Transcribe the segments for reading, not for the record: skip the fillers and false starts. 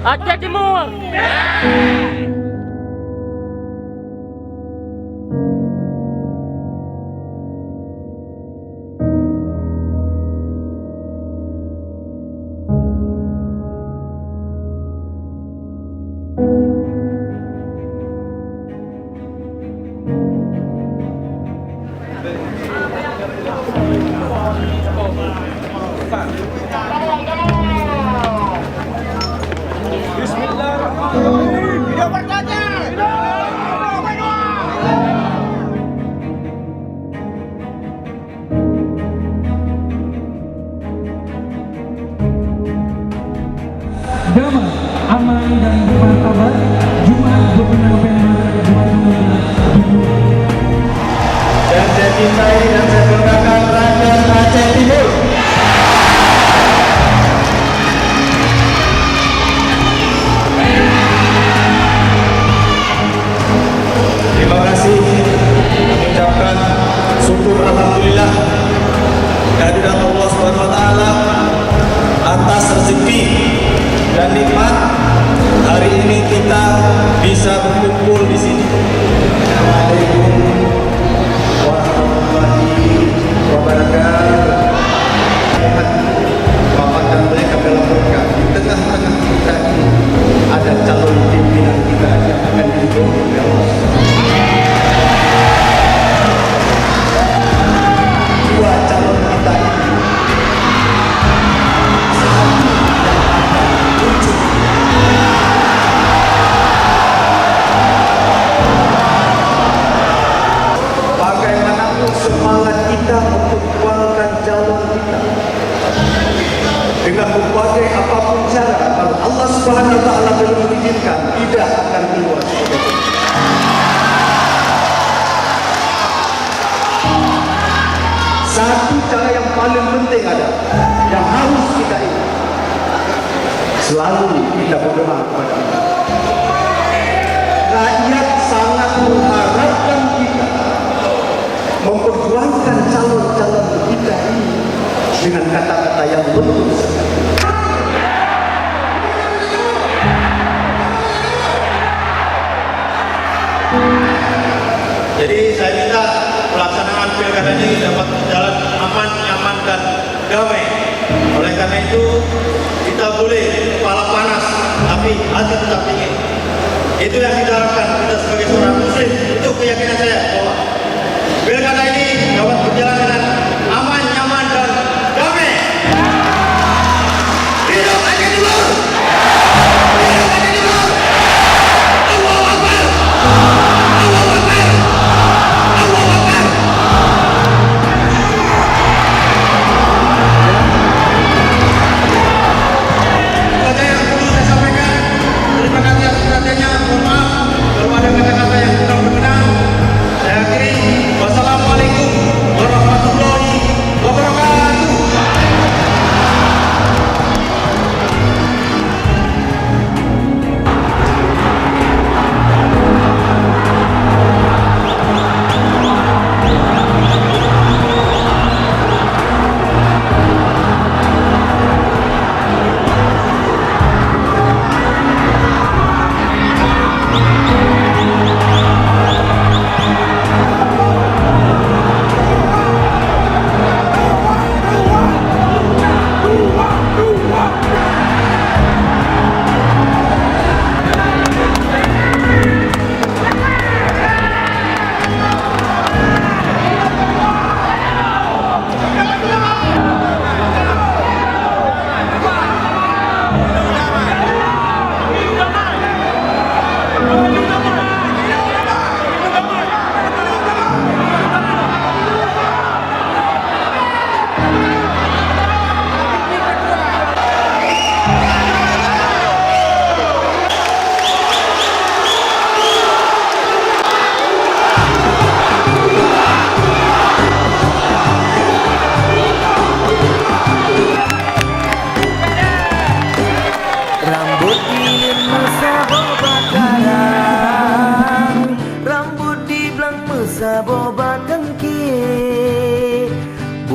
Aceh Timur. Damai, aman dan bermartabat Jumat 26 November 2019 dan saya cintai dan saya banggakan rakyat Aceh Timur. Terima kasih, mengucapkan syukur alhamdulillah kehadiran Allah Subhanahu wa taala atas rezeki dan nikmat hari ini kita bisa berkumpul di sini. Assalamualaikum warahmatullahi wabarakatuh. Bapak dan mereka melaporkan di tengah-tengah kita ini ada calon pimpinan kita yang akan didukung oleh Allah. Dua calon kita ini bagaimanapun semangat kita memperjuangkan calon kita dengan berbagai apapun cara, kalau Allah Subhanahu wa taala belum mengizinkan, tidak akan keluar. Satu cara yang paling penting ada, yang harus kita ingat, selalu kita berdoa kepada Allah. Rakyat sangat mengharapkan kita memperjuangkan calon-calon kita ini dengan kata-kata yang betul sekali. Jadi saya minta pelaksanaan pilkada ini dapat berjalan aman, nyaman dan damai. Oleh karena itu kita boleh kepala panas tapi hati tetap dingin. Itu yang kita harapkan kita sebagai seorang muslim. Itu keyakinan saya bahwa pilkada ini dapat berjalan dengan aman, nyaman dan damai. Hidup Aceh Timur! Hidup Aceh Timur! Allahu Akbar! Allahu Akbar! Allahu Akbar! Kata yang perlu saya sampaikan, terima kasih atas perhatiannya. Mohon maaf kalau ada kata-kata yang kurang berkenan. Saya akhiri. Wassalamualaikum warahmatullahi wabarakatuh.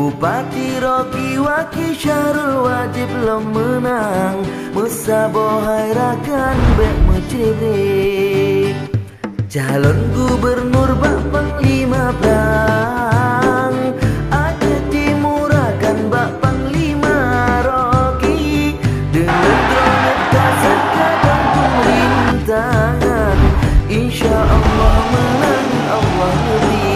Bupati Rocky Waki Syarul wajib lo menang, Musabo hairakan bek mencibrik. Calon gubernur bak panglima perang, ada timurakan bak panglima Rocky. Dengan drone kasat kadang pemerintahan, insya Allah menang Allah negeri.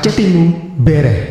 Aceh Timur bereh.